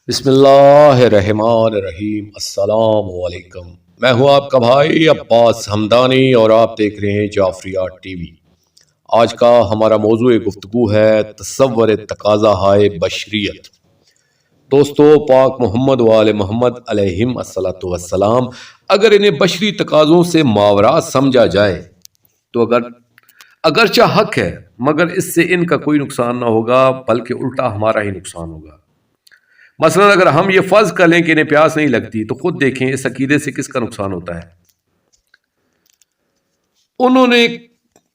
بسم اللہ الرحمن الرحیم۔ السلام علیکم، میں ہوں آپ کا بھائی عباس ہمدانی اور آپ دیکھ رہے ہیں جعفریات ٹی وی۔ آج کا ہمارا موضوع گفتگو ہے تصور تقاضا ہائے بشریت۔ دوستو، پاک محمد و آل محمد علیہم الصلوۃ والسلام اگر انہیں بشری تقاضوں سے ماورا سمجھا جائے تو اگرچہ حق ہے، مگر اس سے ان کا کوئی نقصان نہ ہوگا بلکہ الٹا ہمارا ہی نقصان ہوگا۔ مثلا اگر ہم یہ فرض کر لیں کہ انہیں پیاس نہیں لگتی تو خود دیکھیں اس عقیدے سے کس کا نقصان ہوتا ہے۔ انہوں نے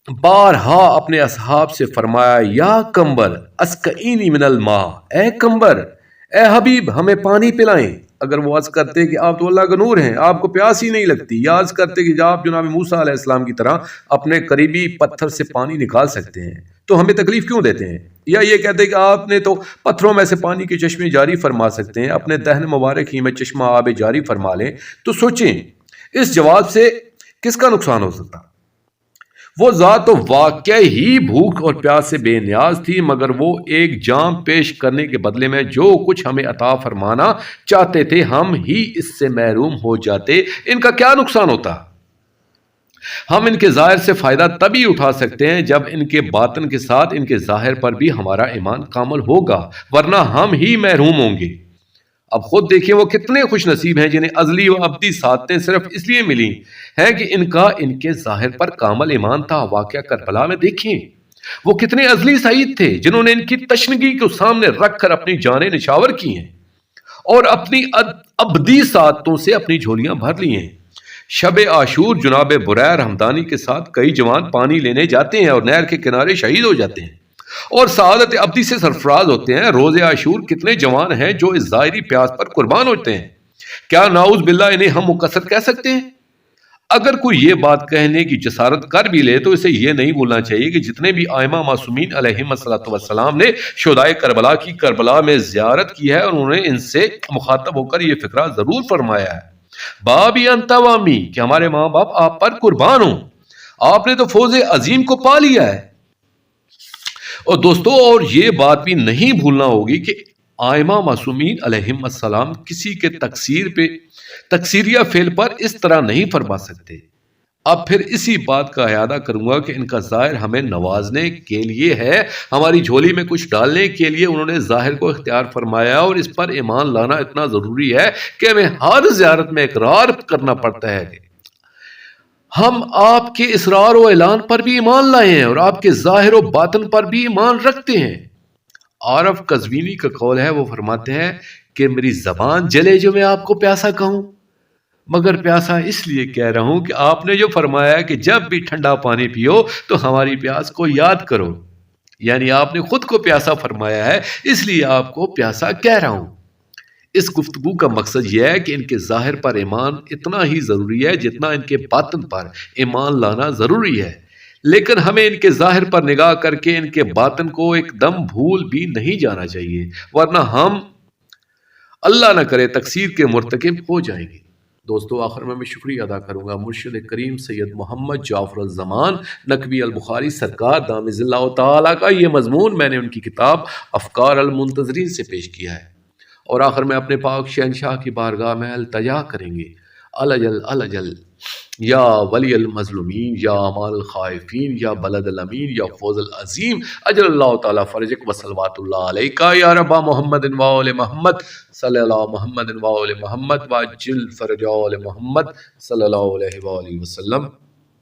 بارہا اپنے اصحاب سے فرمایا، یا کمبر اسقینی من الماء، اے کمبر، اے حبیب ہمیں پانی پلائیں۔ اگر وہ عرض کرتے کہ آپ تو اللہ کا نور ہیں، آپ کو پیاس ہی نہیں لگتی، یا عرض کرتے کہ آپ جناب موسیٰ علیہ السلام کی طرح اپنے قریبی پتھر سے پانی نکال سکتے ہیں تو ہمیں تکلیف کیوں دیتے ہیں؟ یا یہ کہتے کہ آپ نے تو پتھروں میں سے پانی کے چشمے جاری فرما سکتے ہیں، اپنے دہن مبارک ہی میں چشمہ آب جاری فرما لیں، تو سوچیں اس جواب سے کس کا نقصان ہو سکتا؟ وہ ذات تو واقع ہی بھوک اور پیاس سے بے نیاز تھی، مگر وہ ایک جام پیش کرنے کے بدلے میں جو کچھ ہمیں عطا فرمانا چاہتے تھے ہم ہی اس سے محروم ہو جاتے۔ ان کا کیا نقصان ہوتا؟ ہم ان کے ظاہر سے فائدہ تبھی اٹھا سکتے ہیں جب ان کے باطن کے ساتھ ان کے ظاہر پر بھی ہمارا ایمان کامل ہوگا، ورنہ ہم ہی محروم ہوں گے۔ اب خود دیکھیں وہ کتنے خوش نصیب ہیں جنہیں ازلی و ابدی سعادتیں صرف اس لیے ملی ہیں کہ ان کے ظاہر پر کامل ایمان تھا۔ واقعہ کربلا میں دیکھیں وہ کتنے ازلی سعید تھے جنہوں نے ان کی تشنگی کو سامنے رکھ کر اپنی جانیں نچھاور کی ہیں اور اپنی ابدی سعادتوں سے اپنی جھولیاں بھر لی ہیں۔ شب عاشور جناب بریر ہمدانی کے ساتھ کئی جوان پانی لینے جاتے ہیں اور نہر کے کنارے شہید ہو جاتے ہیں اور سعادت ابدی سے سرفراز ہوتے ہیں۔ روز عاشور کتنے جوان ہیں جو اس ظاہری پیاس پر قربان ہوتے ہیں، کیا نعوذ باللہ انہیں ہم مقصر کہہ سکتے ہیں؟ اگر کوئی یہ بات کہنے کی جسارت کر بھی لے تو اسے یہ نہیں بھولنا چاہیے کہ جتنے بھی ائمہ معصومین علیہم الصلوۃ والسلام نے شہدائے کربلا کی کربلا میں زیارت کی ہے اور انہوں نے ان سے مخاطب ہو کر یہ فقرہ ضرور فرمایا ہے، بابی انت وامی، کہ ہمارے ماں باپ آپ پر قربان ہوں، آپ نے تو فوز عظیم کو پا لیا ہے۔ اور دوستو، اور یہ بات بھی نہیں بھولنا ہوگی کہ ائمہ معصومین علیہم السلام کسی کے تقصیریہ فعل پر اس طرح نہیں فرما سکتے۔ اب پھر اسی بات کا اعادہ کروں گا کہ ان کا ظاہر ہمیں نوازنے کے لیے ہے، ہماری جھولی میں کچھ ڈالنے کے لیے انہوں نے ظاہر کو اختیار فرمایا، اور اس پر ایمان لانا اتنا ضروری ہے کہ ہمیں ہر زیارت میں اقرار کرنا پڑتا ہے کہ ہم آپ کے اسرار و اعلان پر بھی ایمان لائے ہیں اور آپ کے ظاہر و باطن پر بھی ایمان رکھتے ہیں۔ عارف قزوینی کا قول ہے، وہ فرماتے ہیں کہ میری زبان جلے جو میں آپ کو پیاسا کہوں، مگر پیاسا اس لیے کہہ رہا ہوں کہ آپ نے جو فرمایا کہ جب بھی ٹھنڈا پانی پیو تو ہماری پیاس کو یاد کرو، یعنی آپ نے خود کو پیاسا فرمایا ہے، اس لیے آپ کو پیاسا کہہ رہا ہوں۔ اس گفتگو کا مقصد یہ ہے کہ ان کے ظاہر پر ایمان اتنا ہی ضروری ہے جتنا ان کے باطن پر ایمان لانا ضروری ہے، لیکن ہمیں ان کے ظاہر پر نگاہ کر کے ان کے باطن کو ایک دم بھول بھی نہیں جانا چاہیے، ورنہ ہم اللہ نہ کرے تقصیر کے مرتکب ہو جائیں گے۔ دوستو، آخر میں شکریہ ادا کروں گا مرشد کریم سید محمد جعفر الزمان نقوی البخاری سرکار دامِ اللہ تعالیٰ کا یہ مضمون میں نے ان کی کتاب افکار المنتظرین سے پیش کیا ہے، اور آخر میں اپنے پاک شہنشاہ کی بارگاہ میں التجا کریں گے، الجل الجل یا ولی المظلومین، یا امان الخائفین، یا بلد الامین، یا فوز العظیم، اجل اللہ تعالیٰ فرجک وصلوات اللہ علیکہ یا رب محمد و آل محمد صلی اللہ محمد و آل محمد واجل فرج آل محمد صلی اللہ علیہ وآلہ وسلم۔